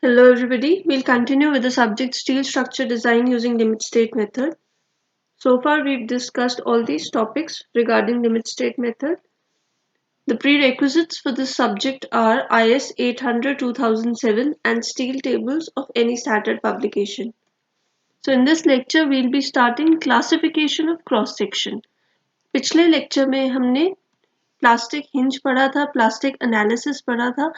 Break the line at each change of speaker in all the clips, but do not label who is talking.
Hello everybody, we'll continue with the subject steel structure design using limit state method. So far we've discussed all these topics regarding limit state method. The prerequisites for this subject are IS 800-2007 and steel tables of any standard publication. So in this lecture we'll be starting classification of cross section. पिछले lecture में हमने plastic hinge पढ़ा था, plastic analysis पढ़ा था,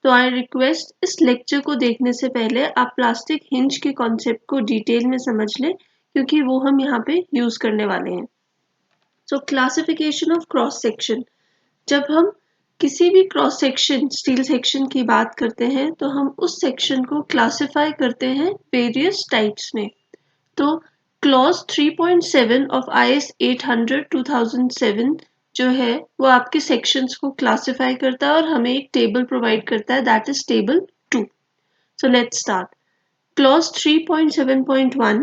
तो I request इस lecture को देखने से पहले आप प्लास्टिक हिंज के कॉन्सेप्ट को डिटेल में समझ लें क्योंकि वो हम यहाँ पे यूज करने वाले हैं। सो क्लासिफिकेशन ऑफ क्रॉस सेक्शन, जब हम किसी भी क्रॉस सेक्शन स्टील सेक्शन की बात करते हैं तो हम उस सेक्शन को क्लासिफाई करते हैं वेरियस टाइप्स में। तो क्लॉज 3.7 ऑफ IS 800-2007 जो है वो आपके सेक्शंस को क्लासिफाई करता है और हमें एक टेबल प्रोवाइड करता है, that is table 2। So let's start. Clause 3.7.1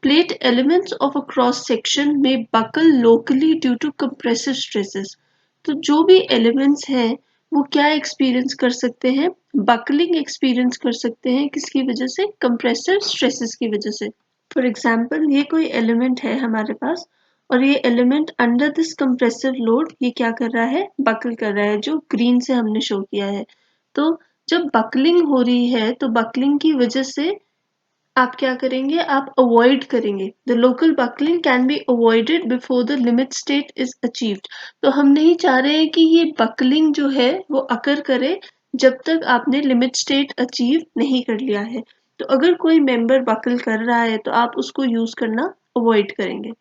plate elements of a cross section may buckle locally due to compressive stresses। तो जो भी एलिमेंट्स हैं वो क्या एक्सपीरियंस कर सकते हैं, बकलिंग एक्सपीरियंस कर सकते हैं, किसकी वजह से, कंप्रेसिव स्ट्रेसेस की वजह से। फॉर एग्जाम्पल ये कोई एलिमेंट है हमारे पास और ये element under this compressive load ये क्या कर रहा है, बकल कर रहा है, जो ग्रीन से हमने शो किया है। तो जब बकलिंग हो रही है तो बकलिंग की वजह से आप क्या करेंगे, आप अवॉइड करेंगे। The local buckling can be avoided before the limit state is achieved. तो हम नहीं चाह रहे हैं कि ये बकलिंग जो है वो अकर करे जब तक आपने लिमिट स्टेट अचीव नहीं कर लिया है। तो अगर कोई मेंबर बकल कर रहा है तो आप उसको यूज करना अवॉइड करेंगे।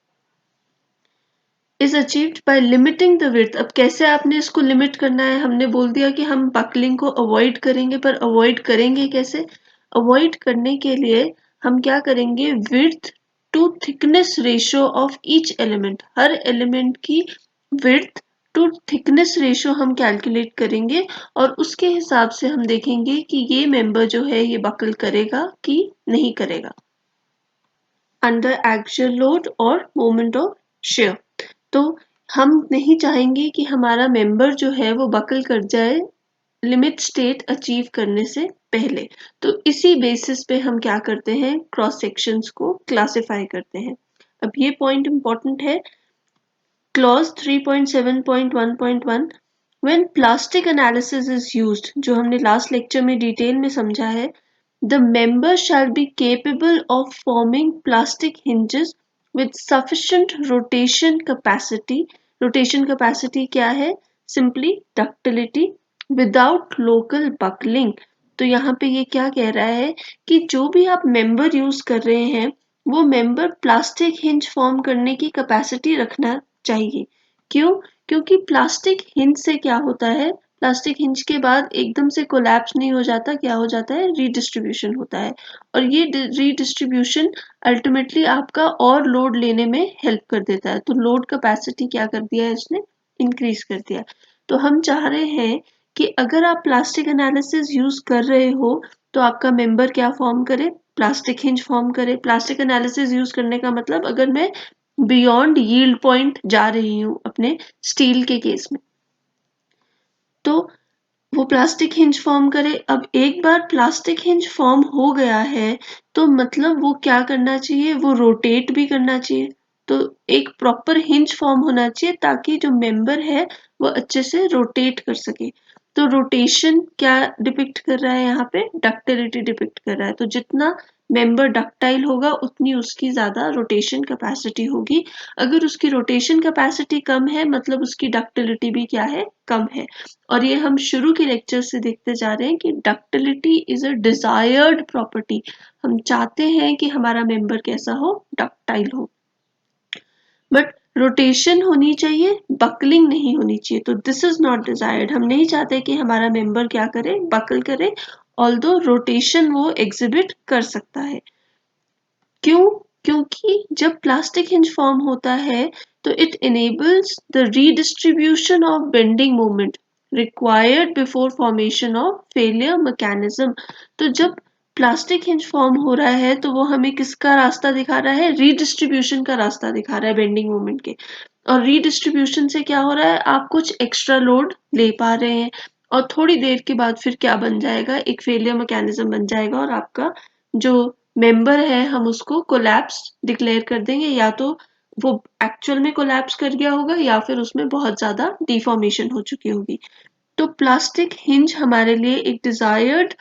Is achieved by limiting the width. अब कैसे आपने इसको लिमिट करना है, हमने बोल दिया कि हम बकलिंग को अवॉइड करेंगे, पर अवॉइड करेंगे कैसे? अवॉइड करने के लिए हम क्या करेंगे, width to thickness ratio of each element, हर एलिमेंट की विड्थ टू थिकनेस रेशियो हम कैलकुलेट करेंगे और उसके हिसाब से हम देखेंगे कि ये मेंबर जो है ये बकल करेगा कि नहीं करेगा अंडर एक्सियल लोड और मोमेंट ऑफ शेयर। तो हम नहीं चाहेंगे कि हमारा मेंबर जो है वो बकल कर जाए लिमिट स्टेट अचीव करने से पहले। तो इसी बेसिस पे हम क्या करते हैं, क्रॉस सेक्शंस को क्लासिफाई करते हैं। अब ये पॉइंट इंपॉर्टेंट है, clause 3.7.1.1 when plastic analysis is used, जो हमने लास्ट लेक्चर में डिटेल में समझा है, the member shall be capable of forming plastic hinges with sufficient rotation capacity। rotation capacity क्या है, simply ductility without local buckling। तो यहाँ पे ये क्या कह रहा है कि जो भी आप मेंबर यूज कर रहे हैं वो मेंबर प्लास्टिक हिंज फॉर्म करने की कैपेसिटी रखना चाहिए। क्यों? क्योंकि प्लास्टिक हिंज से क्या होता है, प्लास्टिक हिंज के बाद एकदम से कोलैप्स नहीं हो जाता, क्या हो जाता है, रीडिस्ट्रीब्यूशन होता है और ये रीडिस्ट्रीब्यूशन अल्टीमेटली आपका और लोड लेने में हेल्प कर देता है। तो लोड कैपेसिटी क्या कर दिया है इसने, इंक्रीज कर दिया। तो हम चाह रहे हैं कि अगर आप प्लास्टिक एनालिसिस यूज कर रहे हो तो आपका मेंबर क्या फॉर्म करे, प्लास्टिक हिंज फॉर्म करे। प्लास्टिक एनालिसिस यूज करने का मतलब अगर मैं बियॉन्ड यील्ड पॉइंट जा रही हूँ अपने स्टील के केस में तो वो प्लास्टिक हिंज फॉर्म करे। अब एक बार प्लास्टिक हिंज फॉर्म हो गया है तो मतलब वो क्या करना चाहिए, वो रोटेट भी करना चाहिए। तो एक प्रॉपर हिंज फॉर्म होना चाहिए ताकि जो मेंबर है वो अच्छे से रोटेट कर सके। तो रोटेशन क्या डिपिक्ट कर रहा है, यहाँ पे डक्टिलिटी डिपिक्ट कर रहा है। तो जितना मेंबर डक्टाइल होगा उतनी उसकी ज्यादा रोटेशन कैपेसिटी होगी। अगर उसकी रोटेशन कैपेसिटी कम है मतलब उसकी डक्टिलिटी भी क्या है, कम है। और ये हम शुरू के लेक्चर से देखते जा रहे हैं कि ductility is a desired property. हम चाहते हैं कि हमारा मेंबर कैसा हो, डक्टाइल हो, बट रोटेशन होनी चाहिए, बकलिंग नहीं होनी चाहिए। तो दिस इज नॉट डिजायर्ड, हम नहीं चाहते कि हमारा मेंबर क्या करे, बकल करे, ऑल्दो रोटेशन वो एग्जिबिट कर सकता है। क्यों? क्योंकि जब प्लास्टिक हिंज फॉर्म होता है तो it enables the redistribution of bending moment required before formation of failure mechanism. तो जब प्लास्टिक हिंज फॉर्म हो रहा है तो वो हमें किसका रास्ता दिखा रहा है, रीडिस्ट्रीब्यूशन का रास्ता दिखा रहा है बेंडिंग मोमेंट के। और रीडिस्ट्रीब्यूशन से क्या हो रहा है, आप कुछ एक्स्ट्रा लोड ले पा रहे हैं और थोड़ी देर के बाद फिर क्या बन जाएगा, एक फेलियर मैकेनिज्म बन जाएगा और आपका जो मेंबर है हम उसको कोलैप्स डिक्लेयर कर देंगे, या तो वो एक्चुअल में कोलैप्स कर गया होगा या फिर उसमें बहुत ज्यादा डिफॉर्मेशन हो चुकी होगी। तो प्लास्टिक हिंज हमारे लिए एक डिजायर्ड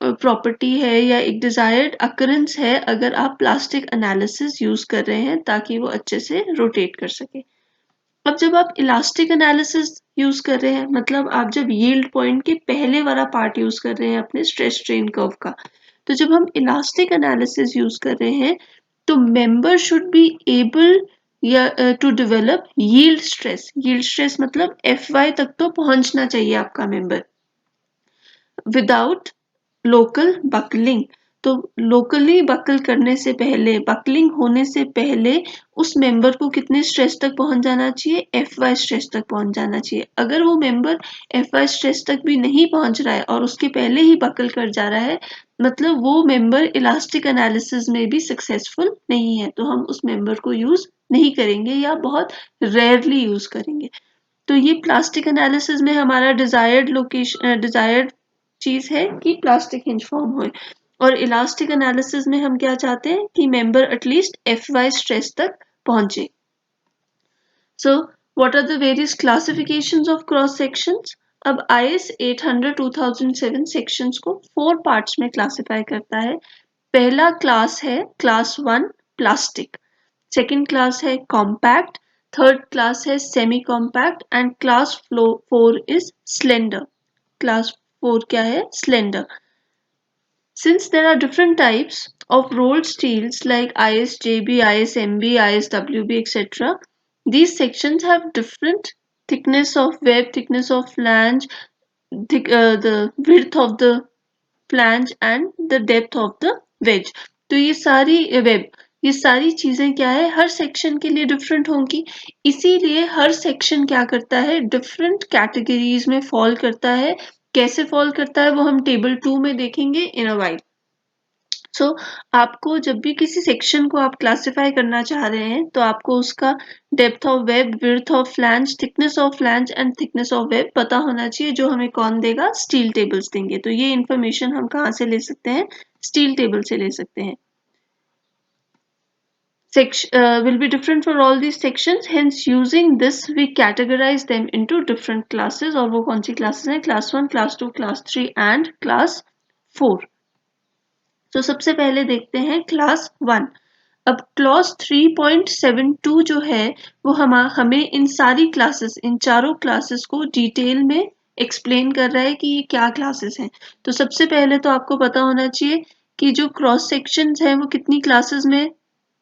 प्रॉपर्टी है या एक डिजायर्ड अकरेंस है अगर आप प्लास्टिक एनालिसिस यूज कर रहे हैं ताकि वो अच्छे से रोटेट कर सके। अब जब आप इलास्टिक एनालिसिस यूज कर रहे हैं, मतलब आप जब यील्ड पॉइंट के पहले वाला पार्ट यूज कर रहे हैं अपने स्ट्रेस स्ट्रेन कर्व का, तो जब हम इलास्टिक एनालिसिस यूज कर रहे हैं तो मेंबर शुड बी एबल या टू डेवलप यील्ड स्ट्रेस मतलब Fy तक तो पहुंचना चाहिए आपका मेंबर विदाउट लोकल बकलिंग। तो लोकली बकल करने से पहले, बकलिंग होने से पहले उस मेंबर को कितने स्ट्रेस तक पहुंच जाना चाहिए, Fy स्ट्रेस तक पहुंच जाना चाहिए। अगर वो मेंबर Fy स्ट्रेस तक भी नहीं पहुंच रहा है और उसके पहले ही बकल कर जा रहा है, मतलब वो मेंबर इलास्टिक एनालिसिस में भी सक्सेसफुल नहीं है, तो हम उस मेंबर को यूज नहीं करेंगे या बहुत रेयरली यूज करेंगे। तो ये प्लास्टिक एनालिसिस में हमारा डिजायर्ड चीज है कि प्लास्टिक हिंज फॉर्म हो, और इलास्टिक एनालिसिस में हम क्या चाहते हैं कि मेंबर एटलीस्ट Fy स्ट्रेस तक पहुंचे। So what are the various classifications of cross sections? अब IS 800 2007 सेक्शंस को 4 पार्ट्स में क्लासिफाई करता है। पहला क्लास है क्लास 1 प्लास्टिक, सेकेंड क्लास है कॉम्पैक्ट, थर्ड क्लास है semi compact and class 4 is slender. Class 4 क्या है? Slender. Since there are different types of rolled steels like ISJB, ISMB, ISWB, etc., these sections have different thickness of web, thickness of flange, the width of the flange and the depth of the wedge. तो ये सारी web, ये सारी चीजें क्या है, हर section के लिए डिफरेंट होंगी। इसीलिए हर सेक्शन क्या करता है, डिफरेंट कैटेगरीज में फॉल करता है। कैसे फॉल करता है वो हम टेबल 2 में देखेंगे इन अ वाइल। सो आपको जब भी किसी सेक्शन को आप क्लासिफाई करना चाह रहे हैं तो आपको उसका depth of web, width of flange, thickness of flange and thickness of web पता होना चाहिए, जो हमें कौन देगा, स्टील टेबल्स देंगे। तो ये इंफॉर्मेशन हम कहाँ से ले सकते हैं, स्टील टेबल से ले सकते हैं। Will be different for all these sections, hence using this we categorize them into different classes। और वो कौन सी क्लासेस हैं, class 1, class 2, class 3 and class 4। तो सबसे पहले देखते हैं क्लास 1। अब क्लॉज 3.72 जो है वो हमें इन सारी क्लासेस, इन चारों क्लासेस को डिटेल में एक्सप्लेन कर रहा है कि ये क्या क्लासेस हैं। तो सबसे पहले तो आपको पता होना चाहिए कि जो क्रॉस सेक्शंस हैं वो कितनी क्लासेस में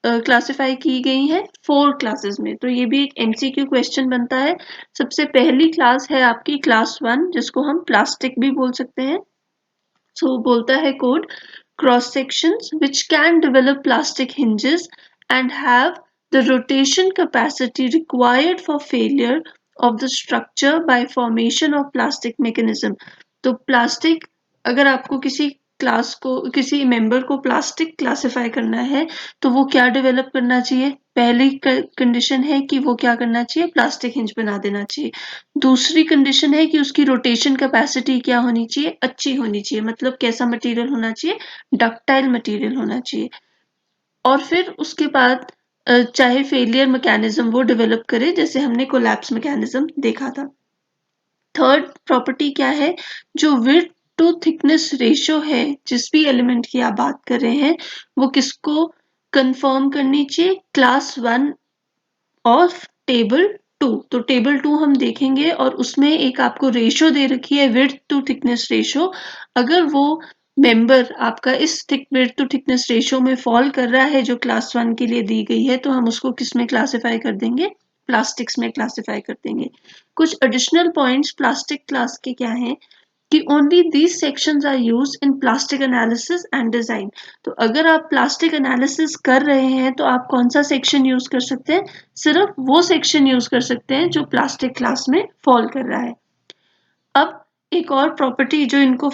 क्लासिफाई की गई हैं, 4 क्लासेस में। तो ये भी एक MCQ क्वेश्चन बनता है। सबसे पहली क्लास है आपकी क्लास 1, जिसको हम प्लास्टिक भी बोल सकते हैं। सो बोलता है code, cross sections which can develop plastic hinges and have the rotation capacity required for failure of the structure by formation of plastic mechanism। तो प्लास्टिक, अगर आपको किसी क्लास को, किसी मेंबर को प्लास्टिक क्लासिफाई करना है तो वो क्या डेवलप करना चाहिए, पहली कंडीशन है कि वो क्या करना चाहिए, प्लास्टिक हिंज बना देना चाहिए। दूसरी कंडीशन है कि उसकी रोटेशन कैपेसिटी क्या होनी चाहिए, अच्छी होनी चाहिए, मतलब कैसा मटेरियल होना चाहिए, डक्टाइल मटेरियल होना चाहिए। और फिर उसके बाद चाहे फेलियर मैकेनिज्म वो डेवलप करे, जैसे हमने कोलैप्स मैकेनिज्म देखा था। थर्ड प्रॉपर्टी क्या है, जो विड्थ टू थिकनेस रेशियो है, जिस भी एलिमेंट की आप बात कर रहे हैं, वो किसको कंफर्म करनी चाहिए, क्लास 1 ऑफ टेबल 2। तो टेबल 2 हम देखेंगे और उसमें एक आपको रेशियो दे रखी है, विड्थ टू थिकनेस रेशियो। अगर वो मेंबर आपका इस विड्थ टू थिकनेस रेशियो में फॉल कर रहा है जो क्लास 1 के लिए दी गई है, तो हम उसको किस में क्लासिफाई कर देंगे, प्लास्टिक्स में क्लासिफाई कर देंगे। कुछ एडिशनल पॉइंट्स प्लास्टिक क्लास के क्या हैं कि only these sections are used in plastic analysis and design। तो अगर आप प्लास्टिक एनालिसिस कर रहे हैं तो आप कौन सा सेक्शन यूज कर सकते हैं, सिर्फ वो सेक्शन यूज कर सकते हैं जो प्लास्टिक क्लास में फॉल कर रहा है। अब एक और प्रॉपर्टी जो इनको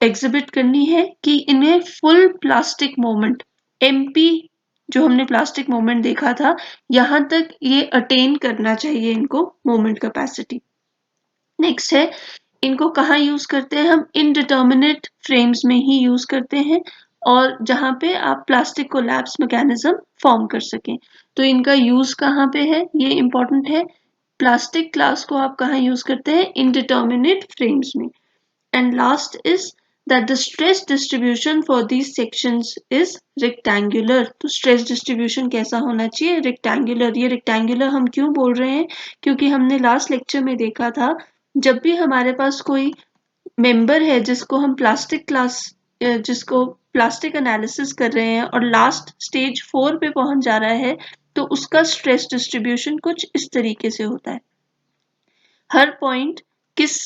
एग्जिबिट करनी है कि इन्हें फुल प्लास्टिक मोमेंट, MP जो हमने प्लास्टिक मोमेंट देखा था, यहां तक ये अटेन करना चाहिए इनको मोमेंट कैपेसिटी। नेक्स्ट है इनको कहाँ यूज करते हैं हम? इनडिटर्मिनेट फ्रेम्स में ही यूज करते हैं, और जहाँ पे आप प्लास्टिक कोलैप्स मैकेनिज्म फॉर्म कर सकें। तो इनका यूज कहाँ पे है, ये इंपॉर्टेंट है। प्लास्टिक क्लास को आप कहाँ यूज करते हैं? इनडिटर्मिनेट फ्रेम्स में। And last is that the stress distribution for these sections is rectangular। तो stress distribution कैसा होना चाहिए? rectangular। ये rectangular हम क्यों बोल रहे हैं? क्योंकि हमने लास्ट लेक्चर में देखा था, जब भी हमारे पास कोई मेंबर है जिसको हम प्लास्टिक क्लास, जिसको प्लास्टिक एनालिसिस कर रहे हैं और लास्ट स्टेज 4 पे पहुंच जा रहा है, तो उसका स्ट्रेस डिस्ट्रीब्यूशन कुछ इस तरीके से होता है। हर पॉइंट किस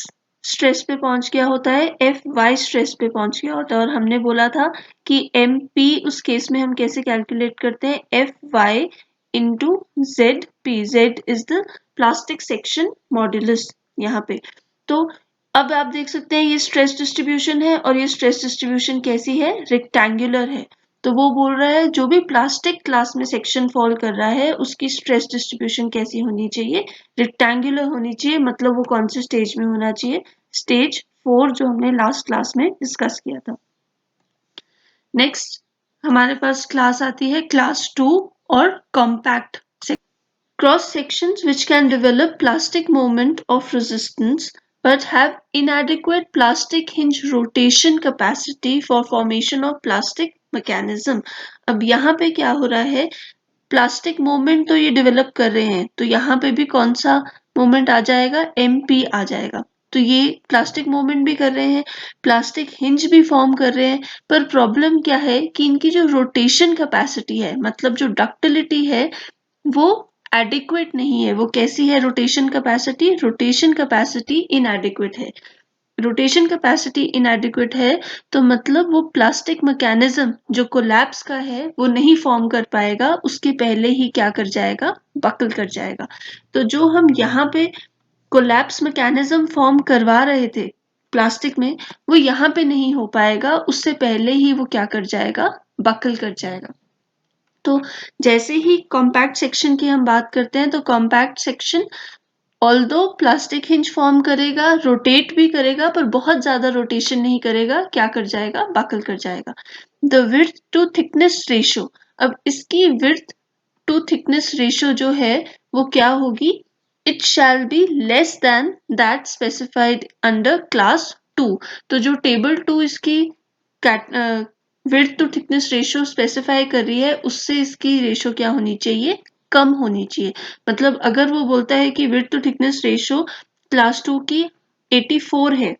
स्ट्रेस पे पहुंच गया होता है? एफ वाई स्ट्रेस पे पहुंच गया होता है। और हमने बोला था कि एम पी उस केस में हम कैसे कैलकुलेट करते हैं? F Y into Z P. Z is the plastic section modulus यहाँ पे। तो अब आप देख सकते हैं ये स्ट्रेस डिस्ट्रीब्यूशन है, और ये स्ट्रेस डिस्ट्रीब्यूशन कैसी है? रेक्टेंगुलर है। तो वो बोल रहा है जो भी प्लास्टिक क्लास में सेक्शन फॉल कर रहा है उसकी स्ट्रेस डिस्ट्रीब्यूशन कैसी होनी चाहिए? रेक्टेंगुलर होनी चाहिए। मतलब वो कौन से स्टेज में होना चाहिए? स्टेज 4, जो हमने लास्ट क्लास में डिस्कस किया था। नेक्स्ट हमारे पास क्लास आती है क्लास 2 और compact. Cross sections which can develop plastic moment of resistance but have inadequate plastic hinge rotation capacity for formation of plastic mechanism। अब यहाँ पे क्या हो रहा है? प्लास्टिक मोमेंट तो ये डेवलप कर रहे हैं, तो यहाँ पे भी कौन सा मोमेंट आ जाएगा? MP आ जाएगा। तो ये प्लास्टिक मोमेंट भी कर रहे हैं, प्लास्टिक हिंज भी फॉर्म कर रहे हैं, पर प्रॉब्लम क्या है कि इनकी जो रोटेशन कैपेसिटी है, मतलब जो डक्टिलिटी है, वो एडिक्वेट नहीं है। वो कैसी है rotation capacity? Rotation capacity inadequate है। रोटेशन कैपेसिटी इनएडिक्वेट है तो मतलब वो प्लास्टिक मैकेनिज्म जो कोलैप्स का है वो नहीं फॉर्म कर पाएगा, उसके पहले ही क्या कर जाएगा? बकल कर जाएगा। तो जो हम यहाँ पे कोलैप्स मैकेनिज्म फॉर्म करवा रहे थे प्लास्टिक में, वो यहाँ पे नहीं हो पाएगा, उससे पहले ही वो क्या कर जाएगा? बकल कर जाएगा। तो जैसे ही कॉम्पैक्ट सेक्शन की हम बात करते हैं, तो compact section although plastic hinge form करेगा, रोटेट भी करेगा, पर बहुत ज्यादा रोटेशन नहीं करेगा, क्या कर जाएगा? बकल कर जाएगा। The width to thickness ratio. अब इसकी विड्थ टू थिकनेस रेशियो जो है वो क्या होगी? It shall be less than that specified under class 2। तो जो टेबल 2 इसकी width to thickness ratio specify कर रही है, उससे इसकी रेशियो क्या होनी चाहिए? कम होनी चाहिए। मतलब अगर वो बोलता है कि width to thickness ratio class 2 की 84 है,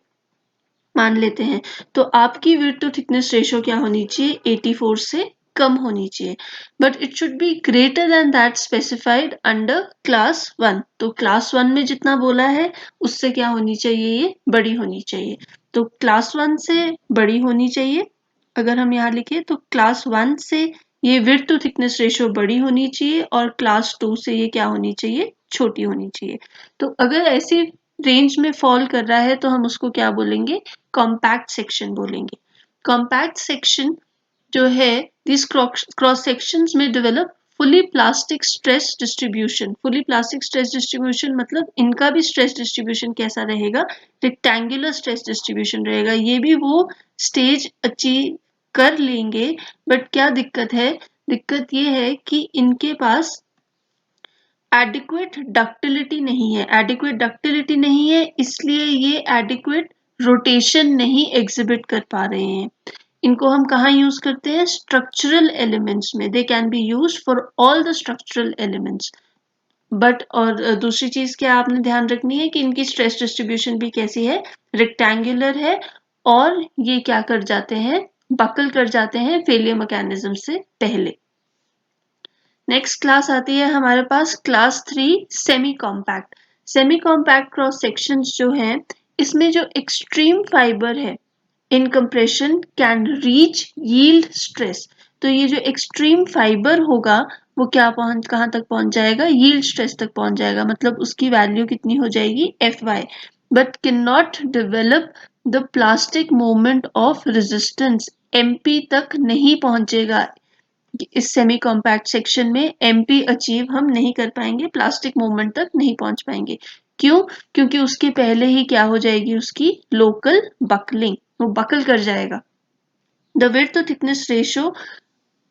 मान लेते हैं, तो आपकी विड्थ टू थिकनेस रेशियो क्या होनी चाहिए? 84 से कम होनी चाहिए। But it should be greater than that specified under class 1। तो क्लास 1 में जितना बोला है उससे क्या होनी चाहिए? ये बड़ी होनी चाहिए। तो क्लास 1 से बड़ी होनी चाहिए। अगर हम यहाँ लिखे तो क्लास 1 से ये विड्थ टू थिकनेस रेशियो बड़ी होनी चाहिए, और क्लास 2 से ये क्या होनी चाहिए? छोटी होनी चाहिए। तो अगर ऐसी रेंज में फॉल कर रहा है तो हम उसको क्या बोलेंगे? कॉम्पैक्ट सेक्शन बोलेंगे। कॉम्पैक्ट सेक्शन जो है, दिस क्रॉस सेक्शंस में develop fully plastic stress distribution. Fully plastic stress distribution मतलब इनका भी स्ट्रेस डिस्ट्रीब्यूशन कैसा रहेगा? रेक्टेंगुलर स्ट्रेस डिस्ट्रीब्यूशन रहेगा। ये भी वो स्टेज अचीव कर लेंगे, बट क्या दिक्कत है? दिक्कत ये है कि इनके पास एडिक्वेट डक्टिलिटी नहीं है। एडिक्वेट डक्टिलिटी नहीं है, इसलिए ये एडिक्वेट रोटेशन नहीं एग्जिबिट कर पा रहे हैं। इनको हम कहाँ यूज करते हैं? स्ट्रक्चरल एलिमेंट्स में। They can be use for all the structural elements. But और दूसरी चीज क्या आपने ध्यान रखनी है कि इनकी स्ट्रेस डिस्ट्रीब्यूशन भी कैसी है? रेक्टेंगुलर है, और ये क्या कर जाते हैं? बकल कर जाते हैं फेलियर मैकेनिज्म से पहले। नेक्स्ट क्लास आती है हमारे पास class 3 semi compact. Semi compact cross sections जो हैं, इसमें जो एक्सट्रीम फाइबर है in compression can reach yield stress. तो ये जो एक्सट्रीम फाइबर होगा वो कहाँ तक पहुंच जाएगा? यील्ड स्ट्रेस तक पहुंच जाएगा। मतलब उसकी वैल्यू कितनी हो जाएगी? FY। But can not develop the plastic moment of resistance. MP तक नहीं पहुंचेगा। इस सेमी कॉम्पैक्ट सेक्शन में MP अचीव हम नहीं कर पाएंगे, प्लास्टिक मूवमेंट तक नहीं पहुंच पाएंगे। क्यों? क्योंकि उसके पहले ही क्या हो जाएगी उसकी लोकल बकलिंग, वो बकल कर जाएगा। The width to thickness ratio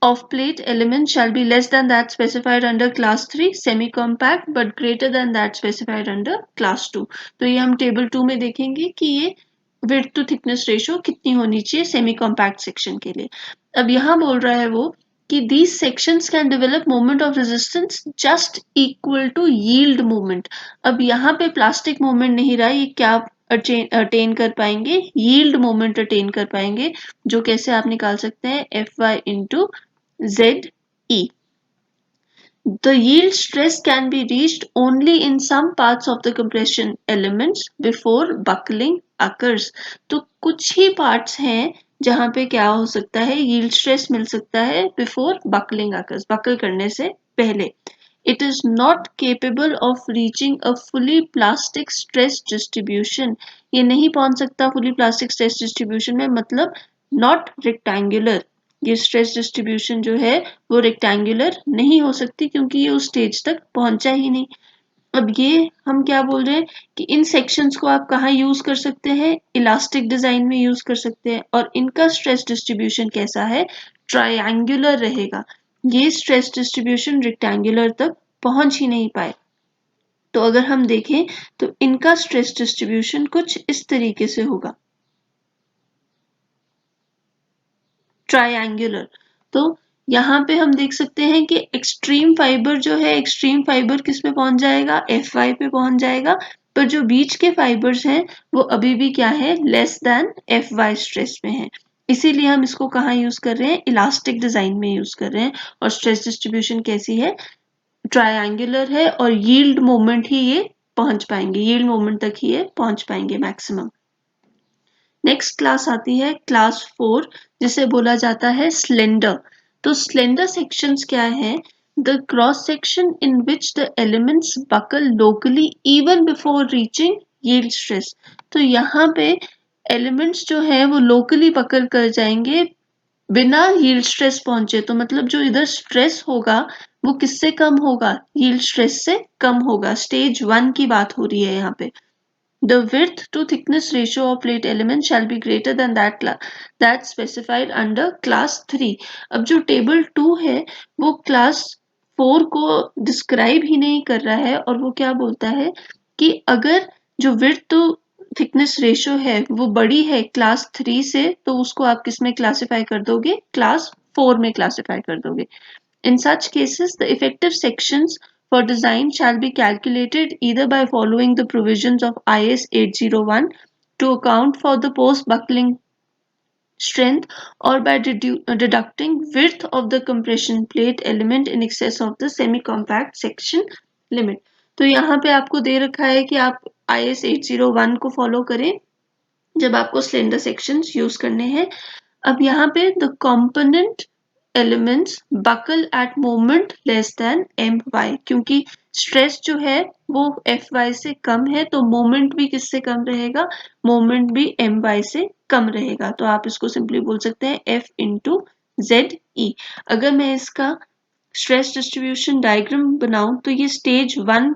of plate elements shall be less than that specified under class 3 semi compact but greater than that specified under class 2। तो ये हम टेबल 2 में देखेंगे कि ये width to thickness ratio कितनी होनी चाहिए सेमी कॉम्पैक्ट सेक्शन के लिए। अब यहाँ बोल रहा है वो कि these sections can develop moment of resistance just equal to yield moment। अब यहाँ पे प्लास्टिक मोमेंट नहीं रहा, ये क्या अटेन कर पाएंगे? यील्ड मोमेंट अटेन कर पाएंगे, जो कैसे आप निकाल सकते हैं Fy into ZE। The yield stress can be reached only in some parts of the compression elements before buckling occurs। तो कुछ ही parts हैं जहां पे क्या हो सकता है, yield stress मिल सकता है before buckling occurs, buckle करने से पहले। It is not capable of reaching a fully plastic stress distribution। ये नहीं पहुंच सकता fully plastic stress distribution में, मतलब not rectangular। ये स्ट्रेस डिस्ट्रीब्यूशन जो है वो रेक्टेंगुलर नहीं हो सकती क्योंकि ये उस स्टेज तक पहुंचा ही नहीं। अब ये हम क्या बोल रहे हैं कि इन सेक्शंस को आप कहाँ यूज कर सकते हैं? इलास्टिक डिजाइन में यूज कर सकते हैं, और इनका स्ट्रेस डिस्ट्रीब्यूशन कैसा है? ट्रायंगुलर रहेगा। ये स्ट्रेस डिस्ट्रीब्यूशन रेक्टेंगुलर तक पहुंच ही नहीं पाए। तो अगर हम देखें तो इनका स्ट्रेस डिस्ट्रीब्यूशन कुछ इस तरीके से होगा, ट्रायंगुलर। तो यहाँ पे हम देख सकते हैं कि एक्सट्रीम फाइबर जो है, एक्सट्रीम फाइबर किस पे पहुंच जाएगा? Fy पे पहुंच जाएगा, पर जो बीच के फाइबर्स हैं वो अभी भी क्या है? लेस देन Fy स्ट्रेस में है। इसीलिए हम इसको कहाँ यूज कर रहे हैं? इलास्टिक डिजाइन में यूज कर रहे हैं। और स्ट्रेस डिस्ट्रीब्यूशन कैसी है? ट्रायंगुलर है, और यील्ड मोमेंट ही ये पहुंच पाएंगे, यील्ड मोमेंट तक ही ये पहुंच पाएंगे मैक्सिमम। नेक्स्ट क्लास आती है क्लास 4, जिसे बोला जाता है स्लेंडर। तो स्लेंडर सेक्शंस क्या है? The cross section in which the elements buckle locally even before reaching yield stress. तो यहाँ पे एलिमेंट्स जो है वो लोकली बकल कर जाएंगे बिना यील्ड स्ट्रेस पहुंचे। तो मतलब जो इधर स्ट्रेस होगा वो किससे कम होगा? यील्ड स्ट्रेस से कम होगा। स्टेज 1 की बात हो रही है यहाँ पे। The width to thickness ratio of plate element shall be greater than that specified under class 3। अब जो टेबल 2 है वो क्लास 4 को डिस्क्राइब ही नहीं कर रहा है, और वो क्या बोलता है कि अगर जो width to thickness ratio है वो बड़ी है क्लास 3 से, तो उसको आप किस में क्लासिफाई कर दोगे? क्लास 4 में क्लासिफाई कर दोगे। In such cases, the effective sections for design shall be calculated either by following the provisions of IS 801 to account for the post-buckling strength, or by deducting width of the compression plate element in excess of the semi-compact section limit। तो यहाँ पे आपको दे रखा है कि आप IS 801 को follow करें जब आपको स्लेंडर सेक्शंस यूज करने हैं। अब यहाँ पे the component elements buckle at moment less than My, क्योंकि स्ट्रेस जो है वो Fy से कम है, तो मोमेंट भी किससे कम रहेगा? मोमेंट भी My से कम रहेगा। तो आप इसको सिंपली बोल सकते हैं F इंटू ZE। अगर मैं इसका स्ट्रेस डिस्ट्रीब्यूशन डायग्राम बनाऊं तो ये स्टेज 1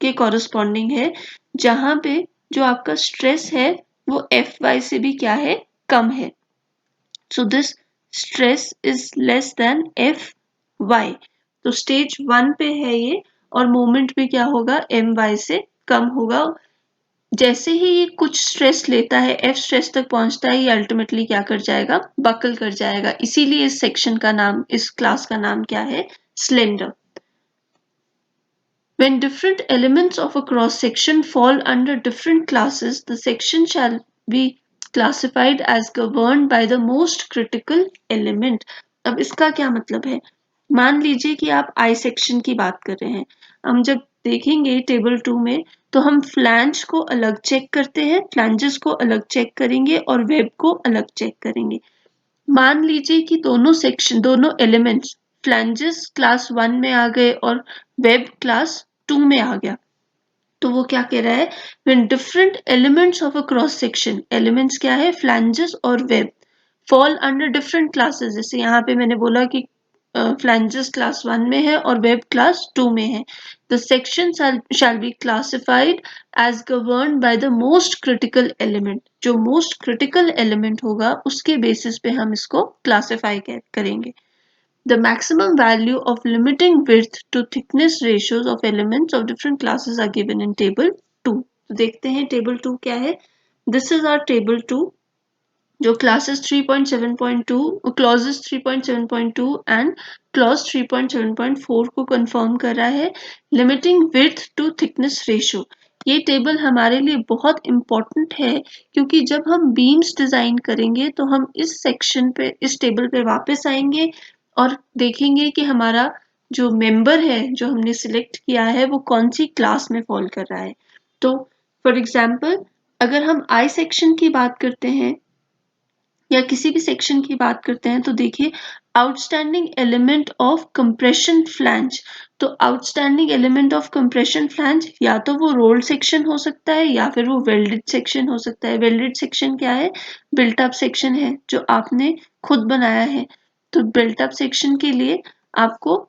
के कॉरस्पॉन्डिंग है, जहां पे जो आपका स्ट्रेस है वो Fy से भी क्या है? कम है। So this stress is less than Fy। तो स्टेज 1 पे है ये, और मोमेंट भी क्या होगा? My से कम होगा। जैसे ही ये कुछ स्ट्रेस लेता है, F स्ट्रेस तक पहुंचता है, ये अल्टीमेटली क्या कर जाएगा? बकल कर जाएगा। इसीलिए इस सेक्शन का नाम, इस क्लास का नाम क्या है? Slender. When different elements of a cross section fall under different classes, the section shall be classified as governed by the most critical element। अब इसका क्या मतलब है? मान लीजिए कि आप आई सेक्शन की बात कर रहे हैं। हम जब देखेंगे टेबल 2 में तो हम फ्लैंज को अलग चेक करते हैं, फ्लैंजेस को अलग चेक करेंगे और वेब को अलग चेक करेंगे। मान लीजिए कि दोनों सेक्शन, दोनों एलिमेंट्स, फ्लैंजेस क्लास 1 में आ गए और वेब क्लास 2 में आ गया, तो वो क्या कह रहा है? when different elements of a cross section, elements क्या है? फ्लैंजेस और web, fall under different classes। जैसे यहाँ पे मैंने बोला कि फ्लैंजेस क्लास 1 में है और वेब क्लास 2 में है. The section shall be classified as governed by the most critical element. जो मोस्ट क्रिटिकल एलिमेंट होगा उसके बेसिस पे हम इसको क्लासिफाई करेंगे. The maximum value of limiting width to thickness ratios of elements of different classes are given in table 2. तो देखते हैं table 2 क्या है. This is our table 2 जो classes 3.7.2, clauses 3.7.2 and clause 3.7.4 को confirm कर रहा है. Limiting width to thickness ratio. ये टेबल हमारे लिए बहुत इम्पोर्टेंट है क्योंकि जब हम बीम्स डिजाइन करेंगे तो हम इस सेक्शन पे, इस टेबल पे वापस आएंगे और देखेंगे कि हमारा जो मेंबर है जो हमने सिलेक्ट किया है वो कौन सी क्लास में फॉल कर रहा है. तो फॉर एग्जांपल अगर हम आई सेक्शन की बात करते हैं या किसी भी सेक्शन की बात करते हैं तो देखिए outstanding element of compression flange. तो outstanding element of compression flange या तो वो रोल्ड सेक्शन हो सकता है या फिर वो वेल्डेड सेक्शन हो सकता है. वेल्डेड सेक्शन क्या है? बिल्ट अप सेक्शन है जो आपने खुद बनाया है. तो बिल्ट अप सेक्शन के लिए आपको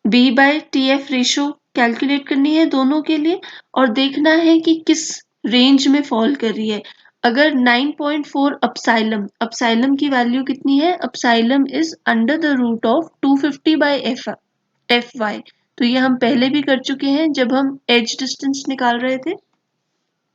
B/TF रेशो कैलकुलेट करनी है दोनों के लिए और देखना है कि किस रेंज में फॉल कर रही है. अगर 9.4 अपसाइलम की वैल्यू कितनी है? Epsilon is under the root of 250/FY. तो ये हम पहले भी कर चुके हैं जब हम एज डिस्टेंस निकाल रहे थे.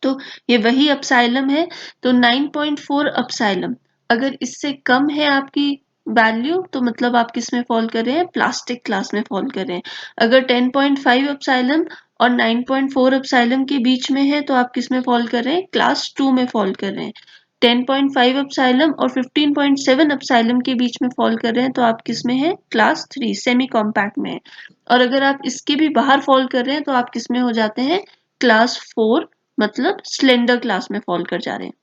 तो ये वही अपसाइलम है. तो 9.4 अपसाइलम. अगर इससे कम है आपकी वैल्यू तो मतलब आप किस में फॉल कर रहे हैं? प्लास्टिक क्लास में फॉल कर रहे हैं. अगर 10.5 अपसाइलम और 9.4 अपसाइलम के बीच में है तो आप किस में फॉल कर रहे हैं? क्लास 2 में फॉल कर रहे हैं. 10.5 अपसाइलम और 15.7 अपसाइलम के बीच में फॉल कर रहे हैं तो आप किस में है? क्लास 3 सेमी कॉम्पैक्ट में है. और अगर आप इसके भी बाहर फॉल कर रहे हैं तो आप किस में हो जाते हैं? क्लास 4 मतलब स्लेंडर क्लास में फॉल कर जा रहे हैं.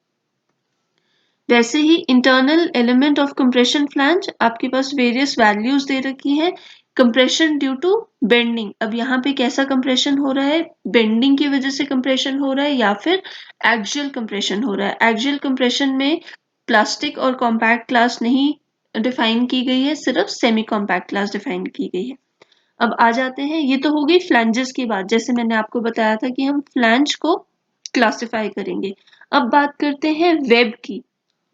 वैसे ही internal element of compression flange आपके पास वेरियस वैल्यूज दे रखी हैं. Compression due to bending. अब यहाँ पे कैसा कंप्रेशन हो रहा है? बेंडिंग की वजह से कंप्रेशन हो रहा है या फिर एक्सियल कंप्रेशन हो रहा है. एक्सियल कंप्रेशन में प्लास्टिक और कॉम्पैक्ट क्लास नहीं डिफाइन की गई है, सिर्फ सेमी कॉम्पैक्ट क्लास डिफाइन की गई है. अब आ जाते हैं, ये तो हो गई फ्लैंजेस की बात. जैसे मैंने आपको बताया था कि हम फ्लैंज को क्लासिफाई करेंगे. अब बात करते हैं वेब की.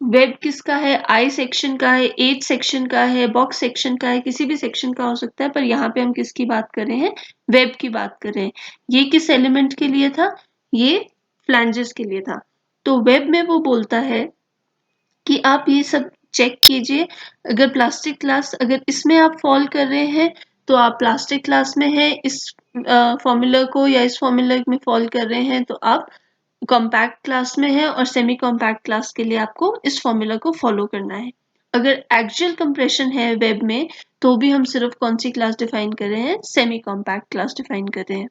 वेब किसका है? आई सेक्शन का है, एज सेक्शन का है, बॉक्स सेक्शन का है, किसी भी सेक्शन का हो सकता है. पर यहाँ पे हम किसकी बात कर रहे हैं? वेब की बात कर रहे हैं. ये किस एलिमेंट के लिए था? ये फ्लैंजेस के लिए था. तो वेब में वो बोलता है कि आप ये सब चेक कीजिए. अगर प्लास्टिक क्लास, अगर इसमें आप फॉल कर रहे हैं तो आप प्लास्टिक क्लास में है. इस फॉर्मूला को या इस फॉर्मूला में फॉल कर रहे हैं तो आप कॉम्पैक्ट क्लास में है और सेमी कॉम्पैक्ट क्लास के लिए आपको इस फॉर्मूला को फॉलो करना है. अगर एक्सियल कंप्रेशन है वेब में तो भी हम सिर्फ कौन सी क्लास डिफाइन कर रहे हैं? सेमी कॉम्पैक्ट क्लास डिफाइन कर रहे हैं.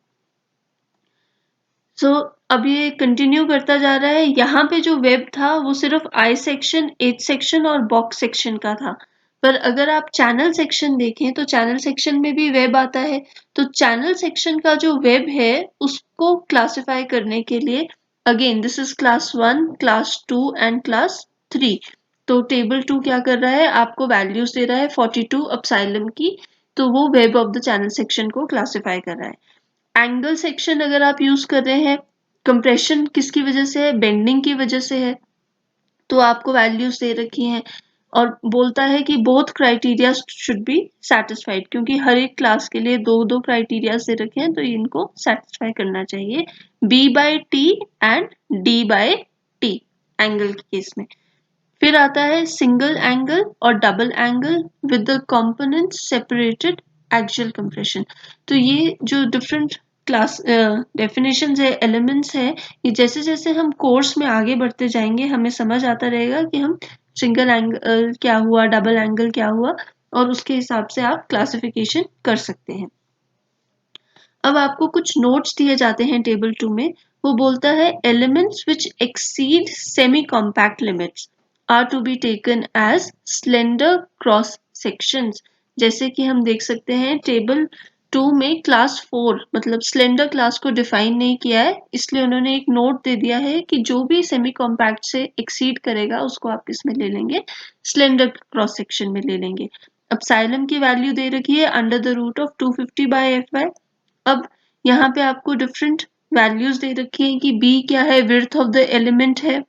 सो अब ये कंटिन्यू करता जा रहा है. यहाँ पे जो वेब था वो सिर्फ आई सेक्शन, एज सेक्शन और बॉक्स सेक्शन का था. पर अगर आप चैनल सेक्शन देखें तो चैनल सेक्शन में भी वेब आता है. तो चैनल सेक्शन का जो वेब है उसको क्लासिफाई करने के लिए again this is class 1, class 2 and class 3. तो टेबल 2 क्या कर रहा है? आपको वैल्यूज दे रहा है 42 अपसाइलम की. तो वो web of the channel section को क्लासिफाई कर रहा है. एंगल सेक्शन अगर आप यूज कर रहे हैं, कंप्रेशन किसकी वजह से है? बेंडिंग की वजह से है. तो आपको वैल्यूज दे रखी हैं और बोलता है कि both criteria should be satisfied. क्योंकि हर एक क्लास के लिए दो दो क्राइटेरिया दे रखे हैं तो इनको सेटिस्फाई करना चाहिए. B/T एंड D/T एंगल के केस में. फिर आता है सिंगल एंगल और double angle with the components separated axial compression. तो ये जो डिफरेंट क्लास डेफिनेशंस है, एलिमेंट्स है, ये जैसे जैसे हम कोर्स में आगे बढ़ते जाएंगे हमें समझ आता रहेगा कि हम सिंगल एंगल क्या हुआ, डबल एंगल क्या हुआ, और उसके हिसाब से आप क्लासिफिकेशन कर सकते हैं. अब आपको कुछ नोट्स दिए जाते हैं टेबल 2 में. वो बोलता है elements which exceed semi compact limits are to be taken as slender cross sections. जैसे कि हम देख सकते हैं टेबल 2 में क्लास 4 मतलब स्लेंडर क्लास को डिफाइन नहीं किया है, इसलिए उन्होंने एक नोट दे दिया है कि जो भी सेमी कॉम्पैक्ट से एक्सीड करेगा उसको आप किस में ले लेंगे? स्लेंडर क्रॉस सेक्शन में ले लेंगे. एप्सिलॉन की वैल्यू दे रखी है under the root of 250 by F Y. अब यहाँ पे आपको डिफरेंट वैल्यूज दे रखी है कि बी क्या है, विड्थ ऑफ द एलिमेंट है,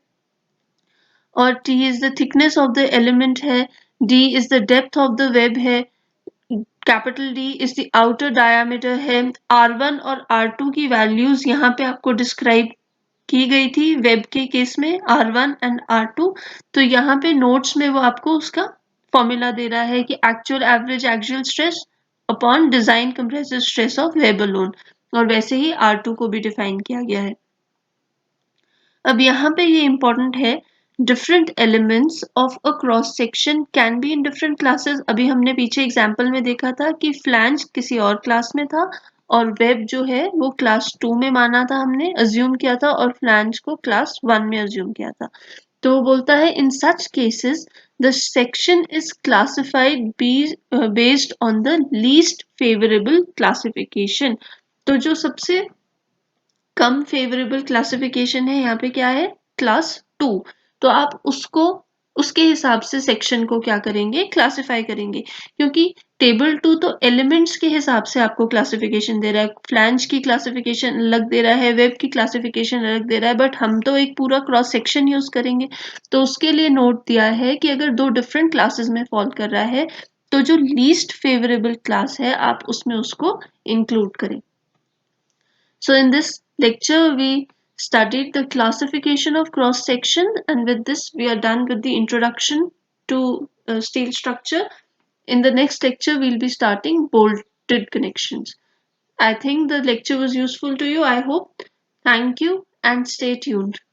और T is the thickness of the element है, D is the depth of the web है, capital D is the outer diameter है। R1 और R2 की वैल्यूज यहाँ पे आपको डिस्क्राइब की गई थी वेब के केस में, R1 एंड R2। तो यहाँ पे नोट्स में वो आपको उसका फॉर्मूला दे रहा है कि actual average axial stress upon design compressive stress of web alone, और वैसे ही R2 को भी डिफाइन किया गया है। अब यहाँ पे ये इंपॉर्टेंट है, different elements of a cross section can be in different classes. अभी हमने पीछे एग्जांपल में देखा था कि फ्लैंज किसी और क्लास में था और वेब जो है वो क्लास 2 में माना था, हमने अज्यूम किया था, और फ्लैंज को क्लास 1 में अज्यूम किया था। तो बोलता है in such cases the section is classified based on the least favourable classification. तो जो सबसे कम फेवरेबल क्लासिफिकेशन है यहाँ पे क्या है, क्लास 2। तो आप उसको उसके हिसाब से सेक्शन को क्या करेंगे, क्लासिफाई करेंगे, क्योंकि टेबल 2 तो एलिमेंट्स के हिसाब से आपको क्लासिफिकेशन दे रहा है, फ्लैंज की क्लासिफिकेशन अलग दे रहा है, वेब की क्लासिफिकेशन अलग दे रहा है, बट हम तो एक पूरा क्रॉस सेक्शन यूज करेंगे। तो उसके लिए नोट दिया है कि अगर दो डिफरेंट क्लासेस में फॉल कर रहा है तो जो लीस्ट फेवरेबल क्लास है आप उसमें उसको इंक्लूड करें। So in this lecture, we studied the classification of cross section, and with this we are done with the introduction to steel structure. In the next lecture, we'll be starting bolted connections. I think the lecture was useful to you. I hope. Thank you and stay tuned.